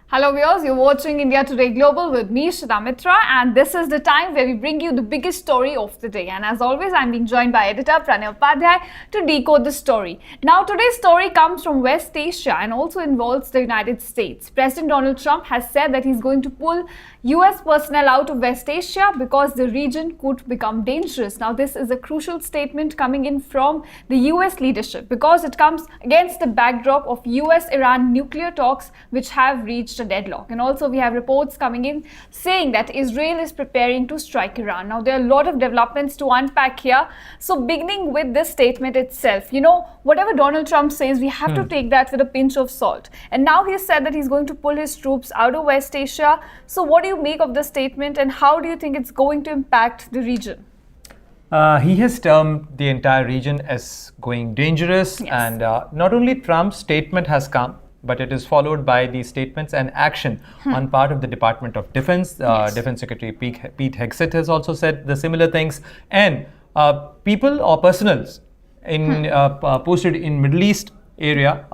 Hello viewers, you're watching India Today Global with me, Shida Mitra, and this is the time where we bring you the biggest story of the day. And as always, I'm being joined by editor Pranay Upadhyay to decode the story. Now, today's story comes from West Asia and also involves the United States. President Donald Trump has said that he's going to pull US personnel out of West Asia because the region could become dangerous. Now, this is a crucial statement coming in from the US leadership because it comes against the backdrop of US-Iran nuclear talks which have reached a deadlock. And also we have reports coming in saying that Israel is preparing to strike Iran. Now, there are a lot of developments to unpack here. So beginning with this statement itself, whatever Donald Trump says, we have to take that with a pinch of salt. And now he said that he's going to pull his troops out of West Asia. So what do you make of this statement and how do you think it's going to impact the region? He has termed the entire region as going dangerous, Yes. and not only Trump's statement has come, but it is followed by the statements and action on part of the Department of Defense. Yes. Defense Secretary Pete Hegseth has also said the similar things, and people or personals in posted in Middle East area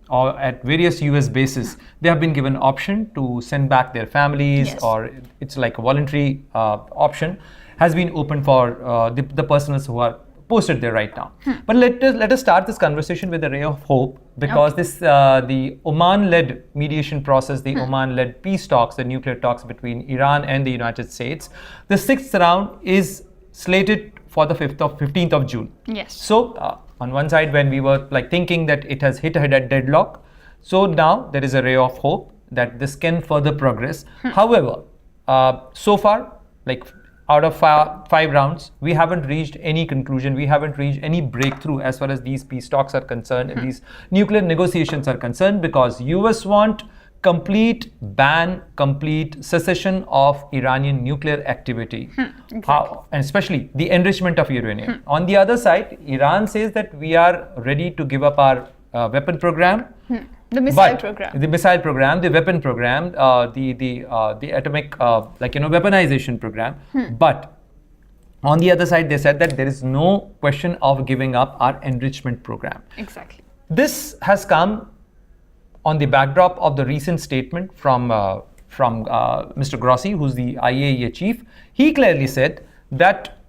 or at various US bases, they have been given option to send back their families, Yes. or it's like a voluntary option has been open for the personals who are posted there right now. But let us start this conversation with a ray of hope, because this the Oman-led mediation process, the Oman-led peace talks, the nuclear talks between Iran and the United States, the sixth round is slated for the 15th of June. Yes. So on one side, when we were thinking that it has hit a deadlock, so now there is a ray of hope that this can further progress. However, so far, out of five rounds, we haven't reached any conclusion. We haven't reached any breakthrough as far as these peace talks are concerned, and these nuclear negotiations are concerned, because US want complete ban, complete cessation of Iranian nuclear activity, Exactly. and especially the enrichment of uranium. On the other side, Iran says that we are ready to give up our weapon program. The missile program. The missile program, the weapon program, the atomic weaponization program. But on the other side, they said that there is no question of giving up our enrichment program. Exactly. This has come on the backdrop of the recent statement from Mr. Grossi, who's the IAEA chief. He clearly said that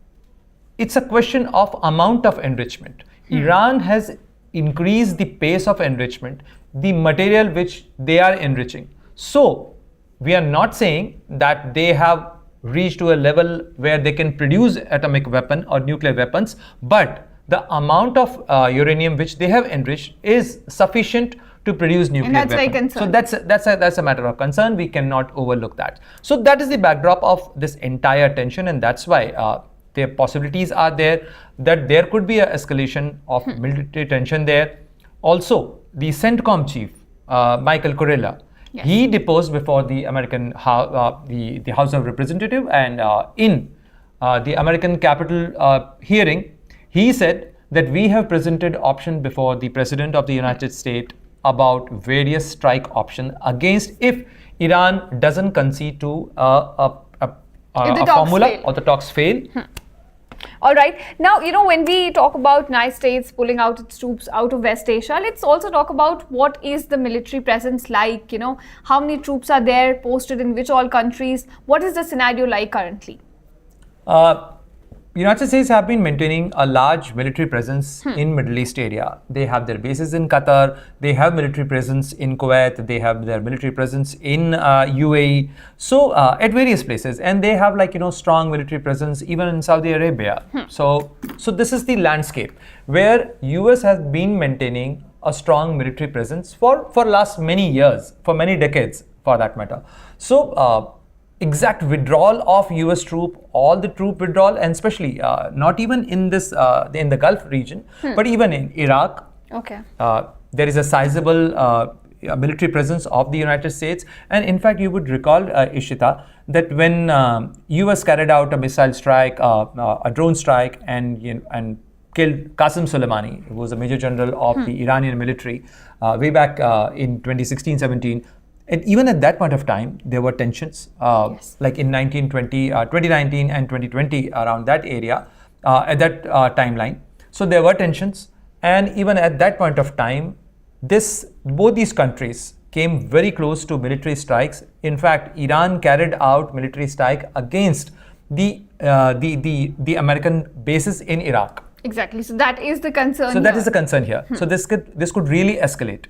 it's a question of amount of enrichment. Iran has increased the pace of enrichment, the material which they are enriching. So we are not saying that they have reached to a level where they can produce atomic weapon or nuclear weapons, but the amount of uranium which they have enriched is sufficient to produce nuclear that's very weapons. So concerning. that's a matter of concern. We cannot overlook that. So that is the backdrop of this entire tension, and that's why their possibilities are there that there could be an escalation of military tension there. Also, the CENTCOM chief, Michael Kurilla, Yes. he deposed before the American the House of Representatives, and in the American Capitol hearing, he said that we have presented option before the President of the United States about various strike option against if Iran doesn't concede to a formula fail. or the talks fail. All right. Now, when we talk about United States pulling out its troops out of West Asia, let's also talk about what is the military presence like, how many troops are there posted in which all countries, what is the scenario like currently? United States have been maintaining a large military presence in Middle East area. They have their bases in Qatar, they have military presence in Kuwait, they have their military presence in UAE, so at various places, and they have strong military presence even in Saudi Arabia. So this is the landscape where US has been maintaining a strong military presence for last many years, for many decades for that matter. So exact withdrawal of US troop, all the troop withdrawal, and especially not even in this in the Gulf region, but even in Iraq, Okay. there is a sizable military presence of the United States. And in fact, you would recall, Ishita, that when US carried out a missile strike, a drone strike, and killed Qasem Soleimani, who was a major general of the Iranian military way back in 2016-17. And even at that point of time, there were tensions, Yes. like in 2019 and 2020, around that area, at that timeline. So there were tensions, and even at that point of time, both these countries came very close to military strikes. In fact, Iran carried out military strike against the American bases in Iraq. Exactly. So that is the concern. So that is the concern here. So this could really escalate.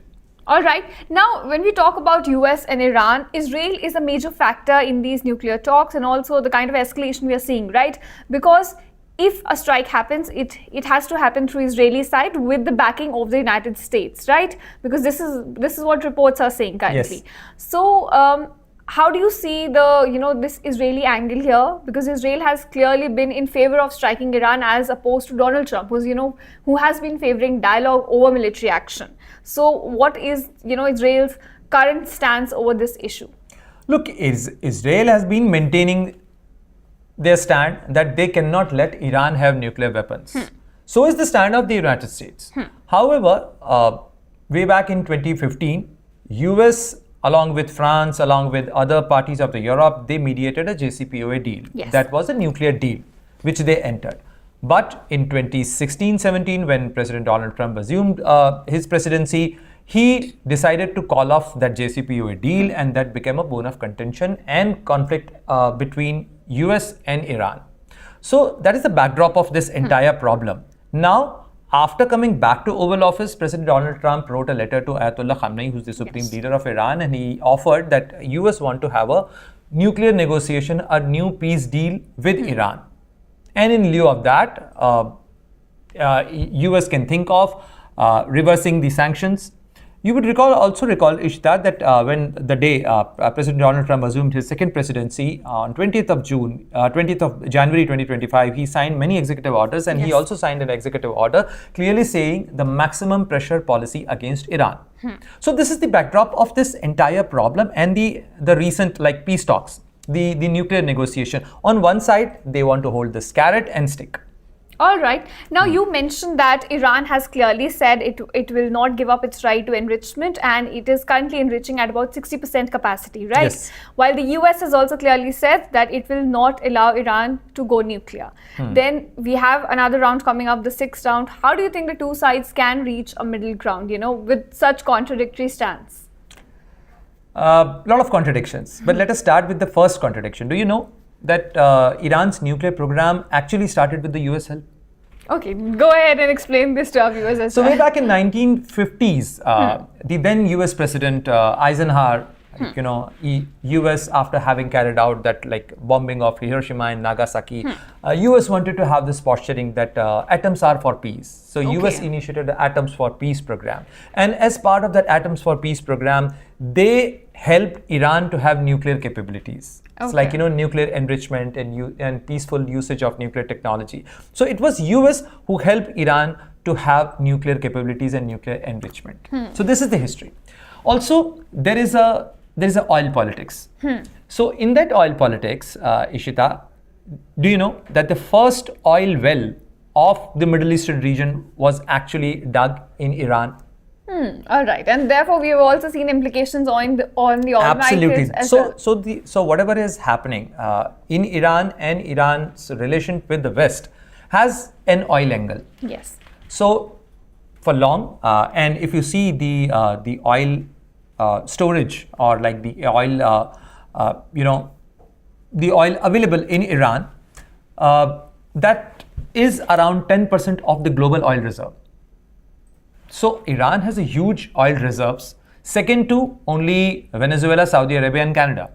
All right. Now, when we talk about US and Iran, Israel is a major factor in these nuclear talks and also the kind of escalation we are seeing, right? Because if a strike happens, it has to happen through Israeli side with the backing of the United States, right? Because this is what reports are saying currently. Yes. So, how do you see this Israeli angle here? Because Israel has clearly been in favor of striking Iran as opposed to Donald Trump, who has been favoring dialogue over military action. So what is Israel's current stance over this issue? Look, Israel has been maintaining their stand that they cannot let Iran have nuclear weapons. So is the stand of the United States. However, way back in 2015, US along with France, along with other parties of the Europe, they mediated a JCPOA deal. Yes. That was a nuclear deal, which they entered. But in 2016-17, when President Donald Trump assumed his presidency, he decided to call off that JCPOA deal, and that became a bone of contention and conflict between US and Iran. So that is the backdrop of this entire problem. Now, after coming back to Oval Office, President Donald Trump wrote a letter to Ayatollah Khamenei, who's the supreme leader of Iran, and he offered that US want to have a nuclear negotiation, a new peace deal with Iran. And in lieu of that, US can think of reversing the sanctions. You would also recall, Ishita, that when the day President Donald Trump assumed his second presidency on 20th of January 2025, he signed many executive orders, and he also signed an executive order clearly saying the maximum pressure policy against Iran. So this is the backdrop of this entire problem and the recent peace talks, the nuclear negotiation. On one side, they want to hold this carrot and stick. All right. Now, you mentioned that Iran has clearly said it will not give up its right to enrichment, and it is currently enriching at about 60% capacity, right? Yes. While the US has also clearly said that it will not allow Iran to go nuclear. Then we have another round coming up, the sixth round. How do you think the two sides can reach a middle ground, with such contradictory stance? A lot of contradictions. But let us start with the first contradiction. Do you know that Iran's nuclear program actually started with the US help? Okay, go ahead and explain this to our viewers as So well. way back in 1950s, the then US President Eisenhower, US, after having carried out that bombing of Hiroshima and Nagasaki, US wanted to have this posturing that atoms are for peace. So US initiated the Atoms for Peace program. And as part of that Atoms for Peace program, they helped Iran to have nuclear capabilities. It's like, nuclear enrichment and peaceful usage of nuclear technology. So it was US who helped Iran to have nuclear capabilities and nuclear enrichment. So this is the history. Also, there is a oil politics. So in that oil politics, Ishita, do you know that the first oil well of the Middle Eastern region was actually dug in Iran? All right, and therefore we have also seen implications on the oil Absolutely. markets as well. So whatever is happening in Iran and Iran's relation with the West has an oil angle. Yes. So for long, and if you see the oil storage or the oil, the oil available in Iran, that is around 10% of the global oil reserve. So Iran has a huge oil reserves, second to only Venezuela, Saudi Arabia and Canada.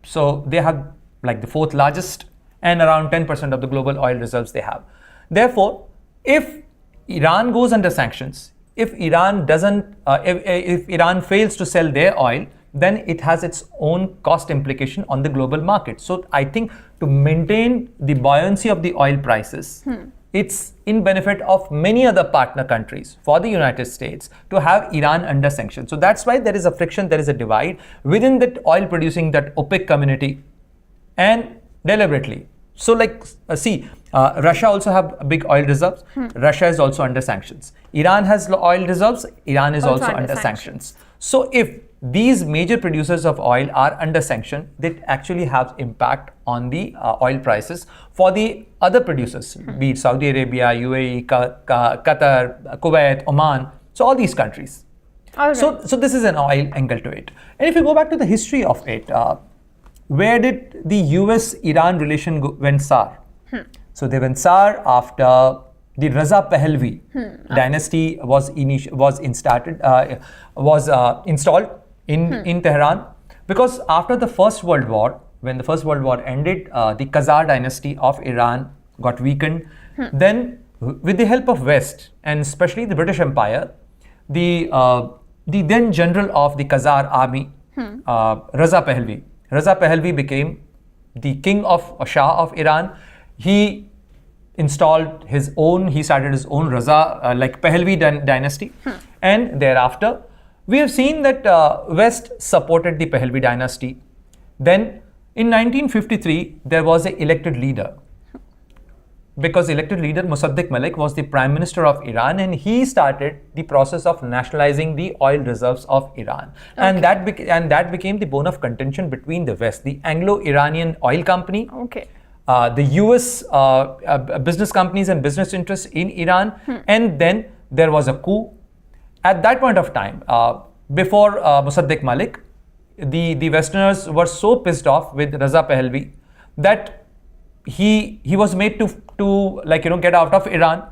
So they have the fourth largest and around 10% of the global oil reserves they have. Therefore, if Iran goes under sanctions, if Iran if Iran fails to sell their oil, then it has its own cost implication on the global market. So I think to maintain the buoyancy of the oil prices, it's in benefit of many other partner countries for the United States to have Iran under sanctions. So that's why there is a friction, there is a divide within that oil producing, that OPEC community, and deliberately. So Russia also have big oil reserves. Russia is also under sanctions. Iran has oil reserves. Iran is also under sanctions. So if these major producers of oil are under sanction, that actually has impact on the oil prices for the other producers, be it Saudi Arabia, UAE, Qatar, Kuwait, Oman, so all these countries. All right. So this is an oil angle to it. And if you go back to the history of it, where did the US-Iran relation went sour? So they went sour after the Raza Pahlavi dynasty was installed in Tehran, because after the First World War, when the First World War ended, the Khazar dynasty of Iran got weakened. Then, with the help of West and especially the British Empire, the then general of the Khazar army, Raza Pahlavi became the king of Shah of Iran. He installed he started his own Raza, Pahlavi dynasty. And thereafter, we have seen that West supported the Pahlavi dynasty. Then, in 1953, there was an elected leader. Because elected leader Mossadegh Malik was the Prime Minister of Iran, and he started the process of nationalizing the oil reserves of Iran. And that became the bone of contention between the West, the Anglo-Iranian Oil Company, the US business companies and business interests in Iran, and then there was a coup. At that point of time, before Mossadegh Malik, the Westerners were so pissed off with Raza Pahlavi that he was made to get out of Iran.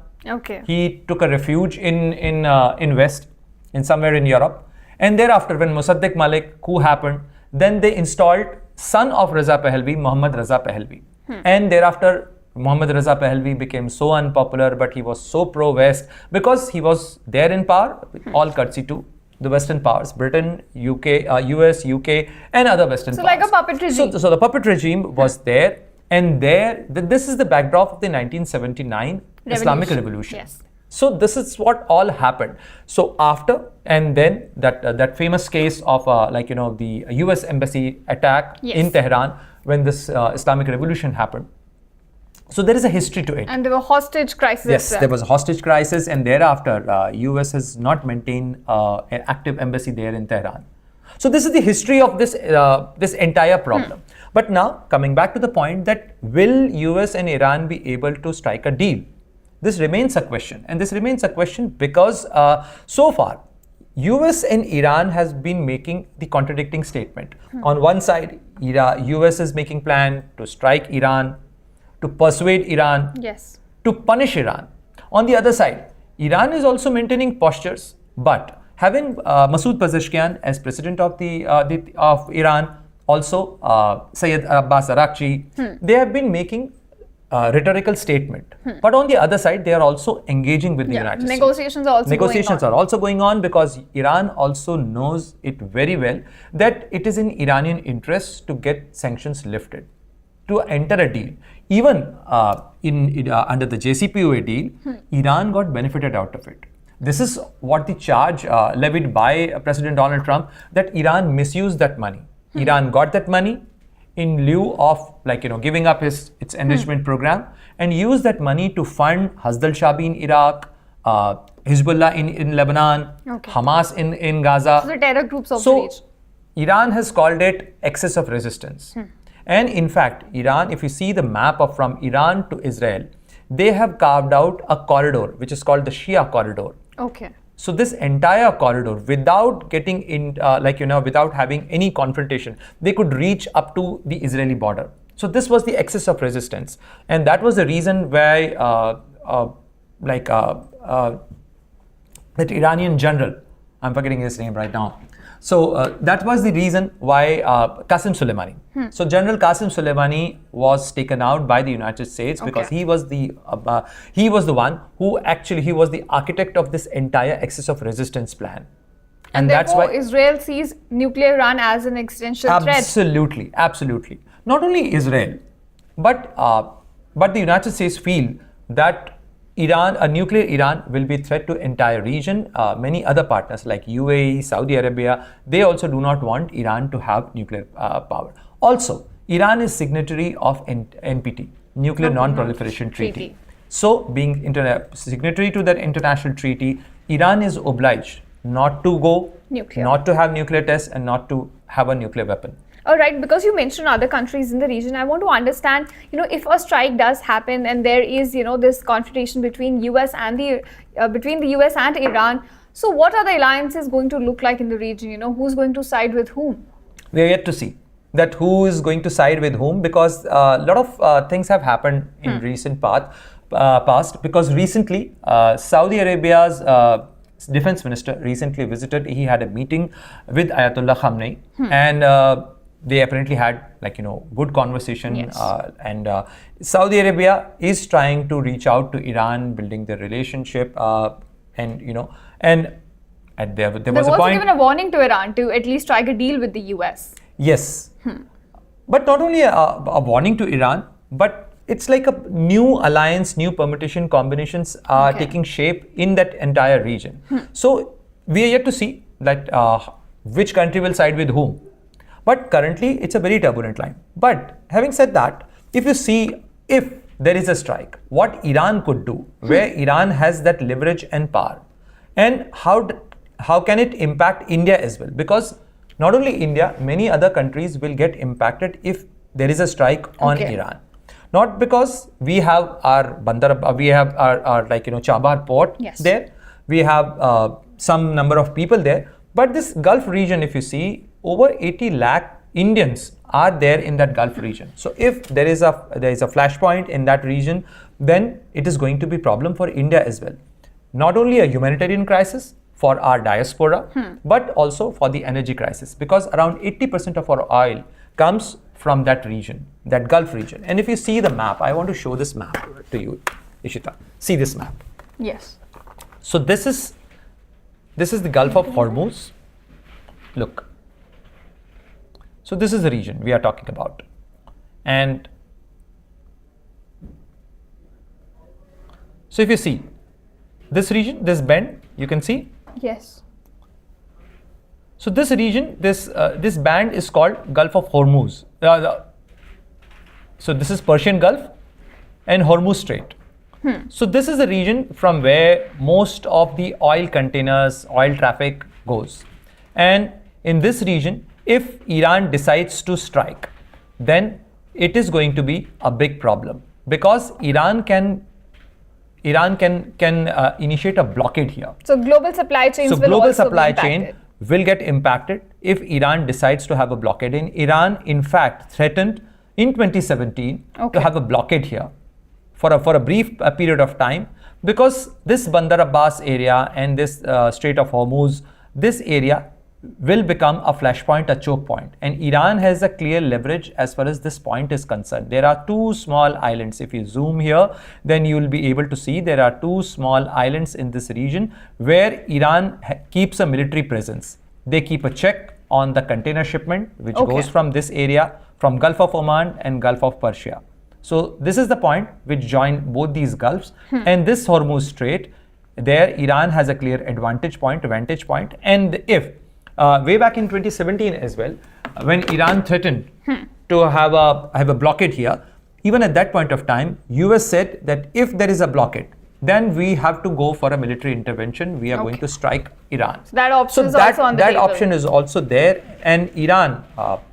He took a refuge in West, in somewhere in Europe. And thereafter, when Mossadegh Malik coup happened, then they installed son of Raza Pahlavi, Mohammad Raza Pahlavi. And thereafter, Mohammad Raza Pahlavi became so unpopular, but he was so pro-West because he was there in power, all courtesy to the Western powers, Britain, US, UK, and other Western powers. So like a puppet regime. So the puppet regime was there, and this is the backdrop of the 1979 Islamic Revolution. Yes. So this is what all happened. So after, and then that famous case of the US embassy attack in Tehran when this Islamic Revolution happened. So there is a history to it. And there were hostage crises. Yes, there was a hostage crisis, and thereafter, US has not maintained an active embassy there in Tehran. So this is the history of this entire problem. But now, coming back to the point that will US and Iran be able to strike a deal? This remains a question, and this remains a question because so far, US and Iran has been making the contradicting statement. On one side, US is making plan to strike Iran, to persuade Iran, to punish Iran. On the other side, Iran is also maintaining postures, but having Masoud Pezeshkian as president of Iran, also Syed Abbas Araghchi, they have been making rhetorical statement. But on the other side, they are also engaging with the United States. Negotiations are also going on because Iran also knows it very well that it is in Iranian interest to get sanctions lifted, to enter a deal. Even under the JCPOA deal, Iran got benefited out of it. This is what the charge levied by President Donald Trump, that Iran misused that money. Iran got that money in lieu of giving up its enrichment program, and used that money to fund Hasd al-Shabi in Iraq, Hezbollah in Lebanon, Hamas in Gaza. So the terror groups of the region. Iran has called it excess of resistance. And in fact, Iran, if you see the map from Iran to Israel, they have carved out a corridor which is called the Shia corridor. So this entire corridor, without getting in, without having any confrontation, they could reach up to the Israeli border. So this was the excess of resistance, and that was the reason why, that Iranian general, I'm forgetting his name right now. So that was the reason why Qasem Soleimani. So General Qasem Soleimani was taken out by the United States because he was the one who he was the architect of this entire excess of resistance plan. And that's why Israel sees nuclear Iran as an existential threat. Absolutely. Not only Israel, but the United States feel that a nuclear Iran will be a threat to entire region. Many other partners like UAE, Saudi Arabia, they also do not want Iran to have nuclear power. Also, Iran is signatory of NPT, Nuclear Non-Proliferation Treaty. So, being signatory to that international treaty, Iran is obliged not to go nuclear, not to have nuclear tests, and not to have a nuclear weapon. All right, because you mentioned other countries in the region, I want to understand, if a strike does happen and there is, this confrontation between the US and Iran, So what are the alliances going to look like in the region? You know, who's going to side with whom? We are yet to see that who is going to side with whom, because a lot of things have happened in recent past. Because recently, Saudi Arabia's defense minister recently visited. He had a meeting with Ayatollah Khamenei, and they apparently had good conversation. Yes. And Saudi Arabia is trying to reach out to Iran, building their relationship, and there was There a was point. given a warning to Iran to at least strike a deal with the US. Yes. But not only a warning to Iran, but it's like a new alliance, new permutation combinations are Okay. taking shape in that entire region. So we are yet to see that which country will side with whom. But currently, it's a very turbulent line. But having said that, if you see, if there is a strike, what Iran could do, where Iran has that leverage and power, and how can it impact India as well? Because not only India, many other countries will get impacted if there is a strike on Okay. Iran. Not because we have our Bandar, we have our Chabahar port Yes. there, we have some number of people there, but this Gulf region, if you see, over 80 lakh Indians are there in that Gulf region. So if there is a flashpoint in that region, then it is going to be problem for India as well. Not only a humanitarian crisis for our diaspora, but also for the energy crisis, because around 80% of our oil comes from that region, that Gulf region. And if you see the map, I want to show this map to you, Ishita. See this map. Yes. So this is the Gulf of Hormuz. Look. So this is the region we are talking about. And so if you see this region, this bend, you can see. Yes. So this region, this band is called Gulf of Hormuz. So this is Persian Gulf and Hormuz Strait. So this is the region from where most of the oil containers, oil traffic goes. And in this region, if Iran decides to strike, then it is going to be a big problem, because Iran can initiate a blockade here. So global supply chains So will global also supply be chain impacted. will get impacted if Iran decides to have a blockade. And Iran, in fact, threatened in 2017 Okay. to have a blockade here for a brief period of time, because this Bandar Abbas area and this Strait of Hormuz, this area will become a flashpoint, a choke point. And Iran has a clear leverage as far as this point is concerned. There are two small islands. If you zoom here, then you will be able to see there are two small islands in this region where Iran keeps a military presence. They keep a check on the container shipment which Okay. goes from this area, from Gulf of Oman and Gulf of Persia. So this is the point which join both these gulfs. And this Hormuz Strait, there Iran has a clear vantage point. And if way back in 2017 as well, when Iran threatened to have a blockade here, even at that point of time, US said that if there is a blockade, then we have to go for a military intervention. We are going to strike Iran. So that option is also on the that table. option is also there, and Iran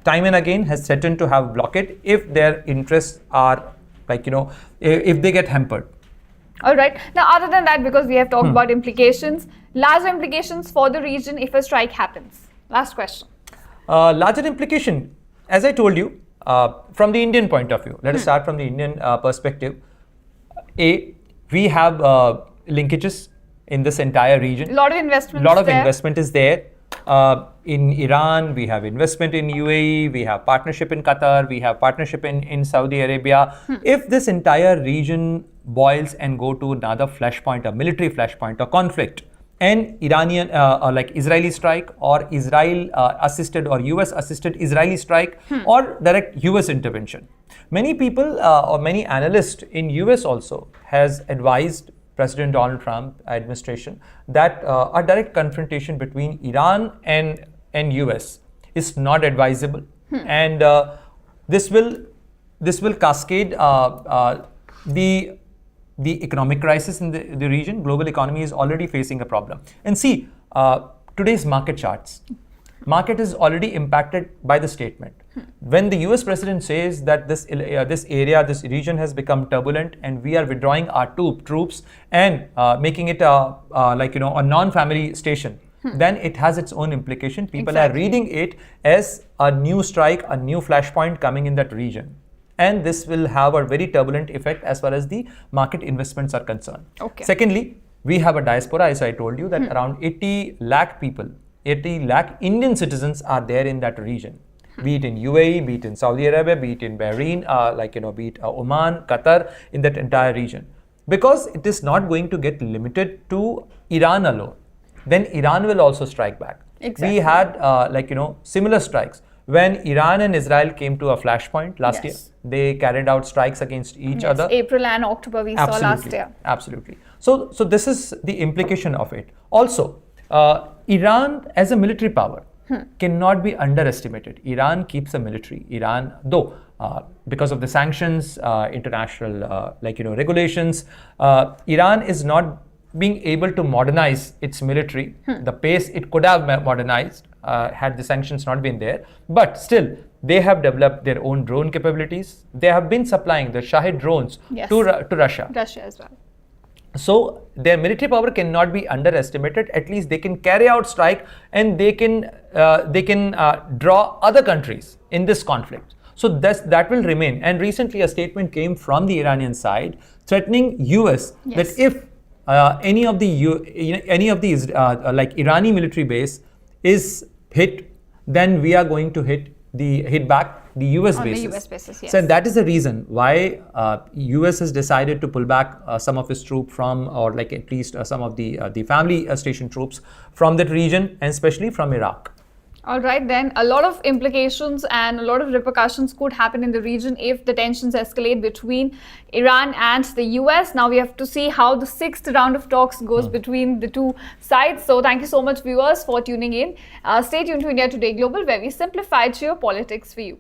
time and again has threatened to have blockade if their interests are if they get hampered. All right. Now, other than that, because we have talked about implications, larger implications for the region if a strike happens. Last question. Larger implication, as I told you, from the Indian point of view. Let us start from the Indian perspective. We have linkages in this entire region. A lot of investment. Investment is there. In Iran, we have investment in UAE, we have partnership in Qatar, we have partnership in Saudi Arabia. If this entire region boils and go to another flashpoint, a military flashpoint, a conflict, and Iranian Israeli strike, or Israel assisted or US assisted Israeli strike, or direct US intervention. Many people or many analysts in US also has advised President Donald Trump administration that a direct confrontation between Iran and US is not advisable, and this will cascade the economic crisis in the region. Global economy is already facing a problem. And see, today's market charts. Market is already impacted by the statement. When the US president says that this area, this region has become turbulent and we are withdrawing our troops and making it a non-family station, then it has its own implication. People are reading it as a new strike, a new flashpoint coming in that region. And this will have a very turbulent effect as far as the market investments are concerned. Okay. Secondly, we have a diaspora, as I told you, that around 80 lakh people, 80 lakh Indian citizens are there in that region. Be it in UAE, be it in Saudi Arabia, be it in Bahrain, be it Oman, Qatar, in that entire region. Because it is not going to get limited to Iran alone. Then Iran will also strike back. Exactly. We had similar strikes. When Iran and Israel came to a flashpoint last year, they carried out strikes against each other. April and October we saw last year. Absolutely. So this is the implication of it. Also, Iran as a military power cannot be underestimated. Iran keeps a military. Iran, though, because of the sanctions, international regulations, Iran is not being able to modernize its military. The pace it could have modernized had the sanctions not been there. But still, they have developed their own drone capabilities. They have been supplying the Shahid drones to Russia. Russia as well. So their military power cannot be underestimated. At least they can carry out strike and they can draw other countries in this conflict. So that will remain. And recently a statement came from the Iranian side threatening US that if any of these Irani military base is hit, then we are going to hit back the US bases. The US bases, yes. So that is the reason why US has decided to pull back some of its troops from, or at least some of the family station troops from that region, and especially from Iraq. All right, then a lot of implications and a lot of repercussions could happen in the region if the tensions escalate between Iran and the US. Now we have to see how the 6th round of talks goes between the two sides. So thank you so much, viewers, for tuning in. Stay tuned to India Today Global, where we simplify geopolitics for you.